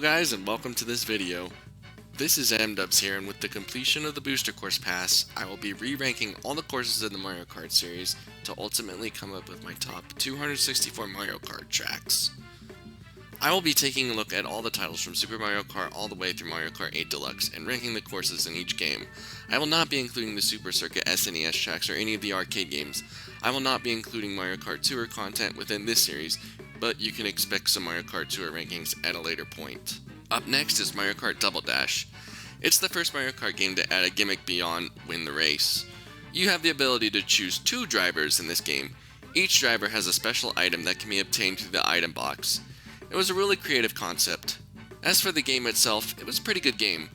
guys, and welcome to this video. This is MDubs here, and with the completion of the Booster Course Pass, I will be re-ranking all the courses in the Mario Kart series to ultimately come up with my top 264 Mario Kart tracks. I will be taking a look at all the titles from Super Mario Kart all the way through Mario Kart 8 Deluxe and ranking the courses in each game. I will not be including the Super Circuit SNES tracks or any of the arcade games. I will not be including Mario Kart Tour content within this series, but you can expect some Mario Kart Tour rankings at a later point. Up next is Mario Kart Double Dash. It's the first Mario Kart game to add a gimmick beyond win the race. You have the ability to choose two drivers in this game. Each driver has a special item that can be obtained through the item box. It was a really creative concept. As for the game itself, it was a pretty good game.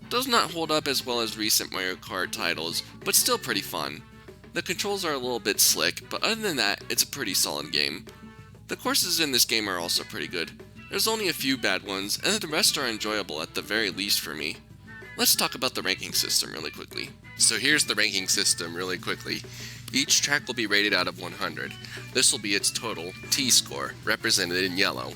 Does not hold up as well as recent Mario Kart titles, but still pretty fun. The controls are a little bit slick, but other than that, it's a pretty solid game. The courses in this game are also pretty good. There's only a few bad ones, and the rest are enjoyable at the very least for me. Let's talk about the ranking system really quickly. So here's the ranking system really quickly. Each track will be rated out of 100. This will be its total T-score, represented in yellow.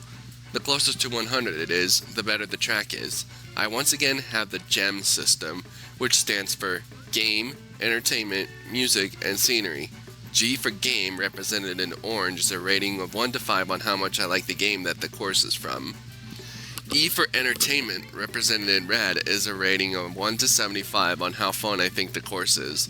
The closer to 100 it is, the better the track is. I once again have the GEM system, which stands for Game, Entertainment, Music, and Scenery. G for Game, represented in orange, is a rating of 1 to 5 on how much I like the game that the course is from. E for Entertainment, represented in red, is a rating of 1 to 75 on how fun I think the course is.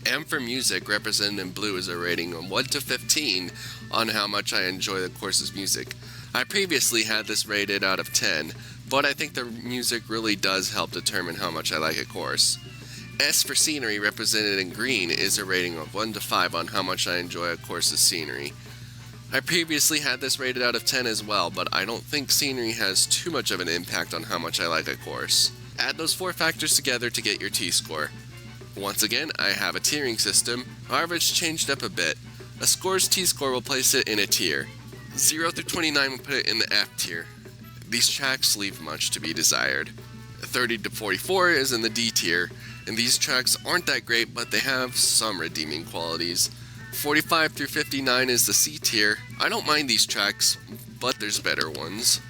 M for Music, represented in blue, is a rating of 1 to 15 on how much I enjoy the course's music. I previously had this rated out of 10, but I think the music really does help determine how much I like a course. S for Scenery, represented in green, is a rating of 1 to 5 on how much I enjoy a course's scenery. I previously had this rated out of 10 as well, but I don't think scenery has too much of an impact on how much I like a course. Add those four factors together to get your T-score. Once again, I have a tiering system, however it's changed up a bit. A score's T-score will place it in a tier. 0 through 29 will put it in the F tier. These tracks leave much to be desired. 30 to 44 is in the D tier, and these tracks aren't that great, but they have some redeeming qualities. 45 through 59 is the C tier. I don't mind these tracks, but there's better ones.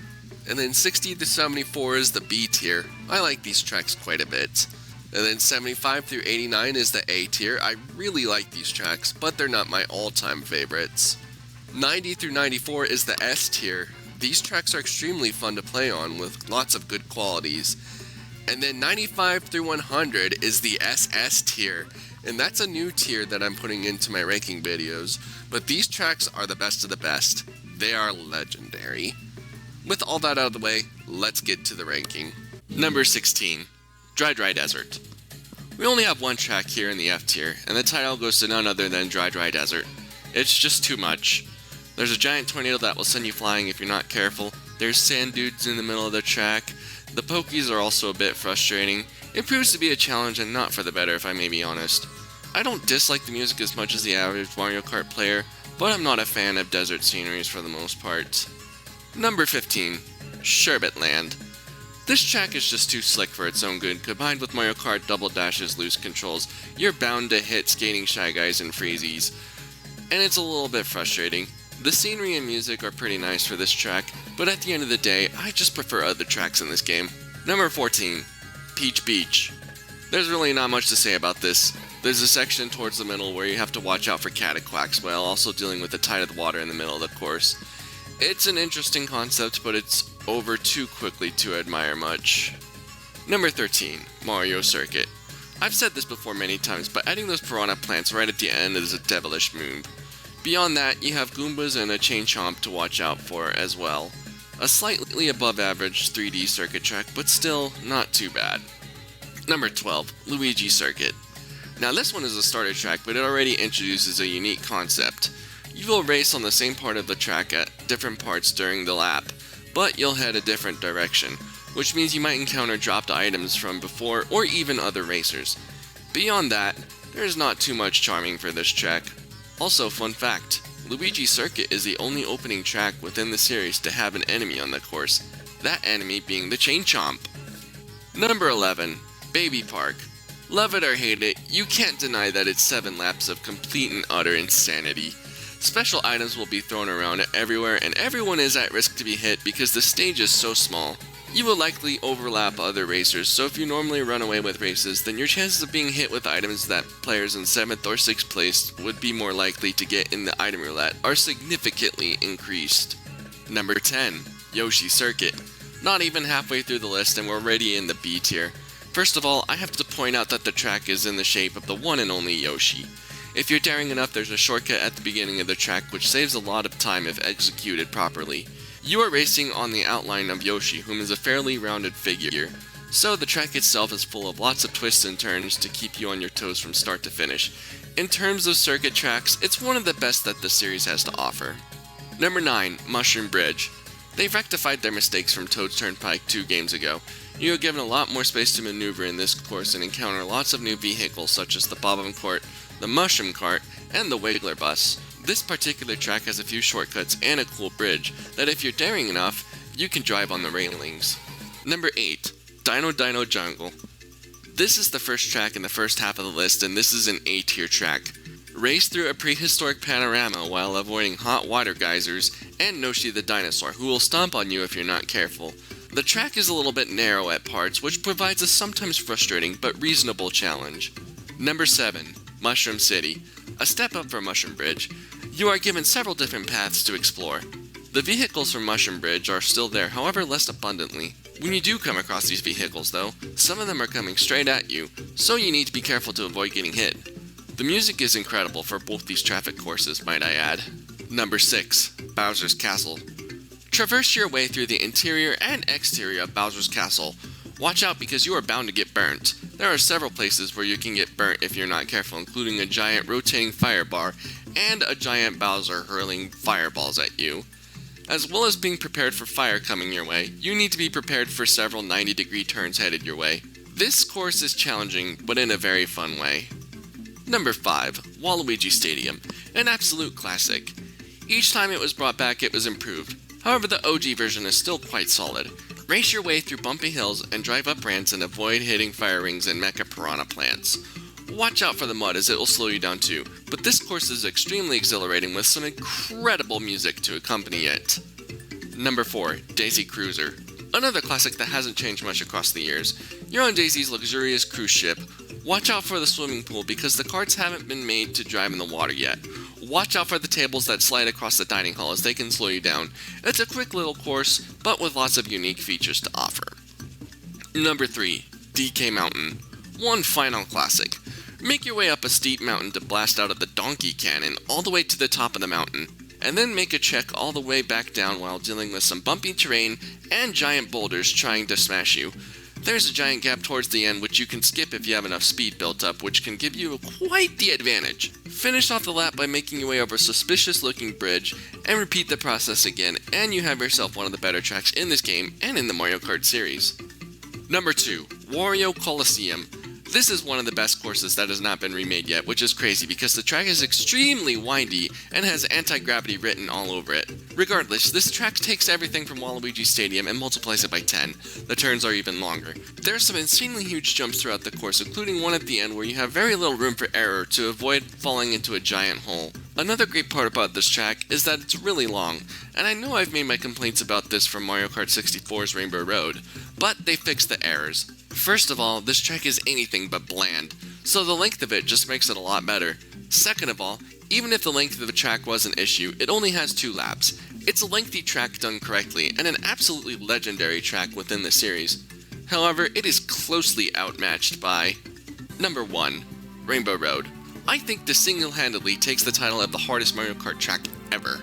And then 60 to 74 is the B tier. I like these tracks quite a bit. And then 75 through 89 is the A tier. I really like these tracks, but they're not my all-time favorites. 90 through 94 is the S tier. These tracks are extremely fun to play on with lots of good qualities. And then 95 through 100 is the SS tier. And that's a new tier that I'm putting into my ranking videos. But these tracks are the best of the best. They are legendary. With all that out of the way, let's get to the ranking. Number 16. Dry Desert. We only have one track here in the F tier, and the title goes to none other than Dry Desert. It's just too much. There's a giant tornado that will send you flying if you're not careful. There's sand dudes in the middle of the track. The pokies are also a bit frustrating. It proves to be a challenge and not for the better, if I may be honest. I don't dislike the music as much as the average Mario Kart player, but I'm not a fan of desert sceneries for the most part. Number 15. Sherbet Land. This track is just too slick for its own good. Combined with Mario Kart Double Dash's loose controls, you're bound to hit skating shy guys and freezies. And it's a little bit frustrating. The scenery and music are pretty nice for this track, but at the end of the day, I just prefer other tracks in this game. Number 14. Peach Beach. There's really not much to say about this. There's a section towards the middle where you have to watch out for cataquacks while also dealing with the tide of the water in the middle of the course. It's an interesting concept, but it's over too quickly to admire much. Number 13. Mario Circuit. I've said this before many times, but adding those piranha plants right at the end is a devilish move. Beyond that, you have Goombas and a Chain Chomp to watch out for as well. A slightly above average 3D circuit track, but still not too bad. Number 12. Luigi Circuit. Now this one is a starter track, but it already introduces a unique concept. You will race on the same part of the track at different parts during the lap, but you'll head a different direction, which means you might encounter dropped items from before or even other racers. Beyond that, there's not too much charming for this track. Also, fun fact, Luigi Circuit is the only opening track within the series to have an enemy on the course, that enemy being the Chain Chomp. Number 11. Baby Park. Love it or hate it, you can't deny that it's 7 laps of complete and utter insanity. Special items will be thrown around everywhere, and everyone is at risk to be hit because the stage is so small. You will likely overlap other racers, so if you normally run away with races, then your chances of being hit with items that players in 7th or 6th place would be more likely to get in the item roulette are significantly increased. Number 10. Yoshi Circuit. Not even halfway through the list and we're already in the B tier. First of all, I have to point out that the track is in the shape of the one and only Yoshi. If you're daring enough, there's a shortcut at the beginning of the track which saves a lot of time if executed properly. You are racing on the outline of Yoshi, whom is a fairly rounded figure, so the track itself is full of lots of twists and turns to keep you on your toes from start to finish. In terms of circuit tracks, it's one of the best that the series has to offer. Number 9. Mushroom Bridge. They've rectified their mistakes from Toad's Turnpike 2 games ago. You are given a lot more space to maneuver in this course and encounter lots of new vehicles such as the Bob-omb Court, the Mushroom Cart, and the Wiggler Bus. This particular track has a few shortcuts and a cool bridge that if you're daring enough, you can drive on the railings. Number 8. Dino Dino Jungle. This is the first track in the first half of the list and this is an A tier track. Race through a prehistoric panorama while avoiding hot water geysers and Noshi the dinosaur, who will stomp on you if you're not careful. The track is a little bit narrow at parts, which provides a sometimes frustrating but reasonable challenge. Number 7. Mushroom City. A step up from Mushroom Bridge. You are given several different paths to explore. The vehicles from Mushroom Bridge are still there, however less abundantly. When you do come across these vehicles though, some of them are coming straight at you, so you need to be careful to avoid getting hit. The music is incredible for both these traffic courses, might I add. Number 6. Bowser's Castle. Traverse your way through the interior and exterior of Bowser's Castle. Watch out because you are bound to get burnt. There are several places where you can get burnt if you're not careful, including a giant rotating fire bar and a giant Bowser hurling fireballs at you. As well as being prepared for fire coming your way, you need to be prepared for several 90-degree turns headed your way. This course is challenging, but in a very fun way. Number 5. Waluigi Stadium. An absolute classic. Each time it was brought back it was improved. However, the OG version is still quite solid. Race your way through bumpy hills and drive up ramps and avoid hitting fire rings and mecha piranha plants. Watch out for the mud as it will slow you down too, but this course is extremely exhilarating with some incredible music to accompany it. Number 4. Daisy Cruiser. Another classic that hasn't changed much across the years. You're on Daisy's luxurious cruise ship. Watch out for the swimming pool because the carts haven't been made to drive in the water yet. Watch out for the tables that slide across the dining hall as they can slow you down. It's a quick little course, but with lots of unique features to offer. Number 3. DK Mountain. One final classic. Make your way up a steep mountain to blast out of the Donkey Cannon all the way to the top of the mountain, and then make a check all the way back down while dealing with some bumpy terrain and giant boulders trying to smash you. There's a giant gap towards the end which you can skip if you have enough speed built up, which can give you quite the advantage. Finish off the lap by making your way over a suspicious looking bridge, and repeat the process again, and you have yourself one of the better tracks in this game and in the Mario Kart series. Number 2. Wario Coliseum. This is one of the best courses that has not been remade yet, which is crazy because the track is extremely windy and has anti-gravity written all over it. Regardless, this track takes everything from Waluigi Stadium and multiplies it by 10. The turns are even longer. There are some insanely huge jumps throughout the course, including one at the end where you have very little room for error to avoid falling into a giant hole. Another great part about this track is that it's really long, and I know I've made my complaints about this from Mario Kart 64's Rainbow Road, but they fixed the errors. First of all, this track is anything but bland, so the length of it just makes it a lot better. Second of all, even if the length of the track was an issue, it only has 2 laps. It's a lengthy track done correctly, and an absolutely legendary track within the series. However, it is closely outmatched by Number 1. Rainbow Road. I think this single-handedly takes the title of the hardest Mario Kart track ever.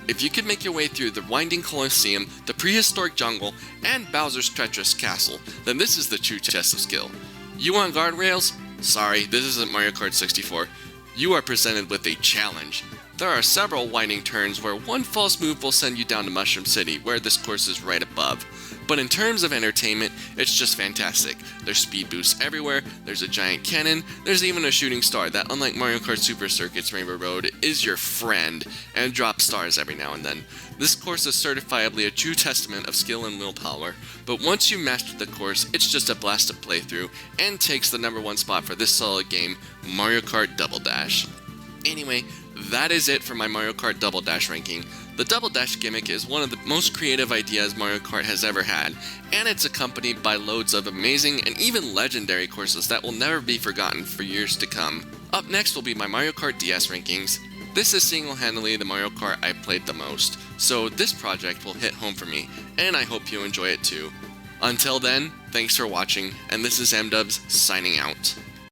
If you could make your way through the winding Colosseum, the prehistoric jungle, and Bowser's treacherous castle, then this is the true test of skill. You want guardrails? Sorry, this isn't Mario Kart 64. You are presented with a challenge. There are several winding turns where one false move will send you down to Mushroom City, where this course is right above. But in terms of entertainment, it's just fantastic. There's speed boosts everywhere, there's a giant cannon, there's even a shooting star that, unlike Mario Kart Super Circuit's Rainbow Road, is your friend and drops stars every now and then. This course is certifiably a true testament of skill and willpower, but once you master the course, it's just a blast to play through, and takes the number 1 spot for this solid game, Mario Kart Double Dash. Anyway, that is it for my Mario Kart Double Dash ranking. The Double Dash gimmick is one of the most creative ideas Mario Kart has ever had, and it's accompanied by loads of amazing and even legendary courses that will never be forgotten for years to come. Up next will be my Mario Kart DS rankings. This is single-handedly the Mario Kart I played the most, so this project will hit home for me, and I hope you enjoy it too. Until then, thanks for watching, and this is MDubs signing out.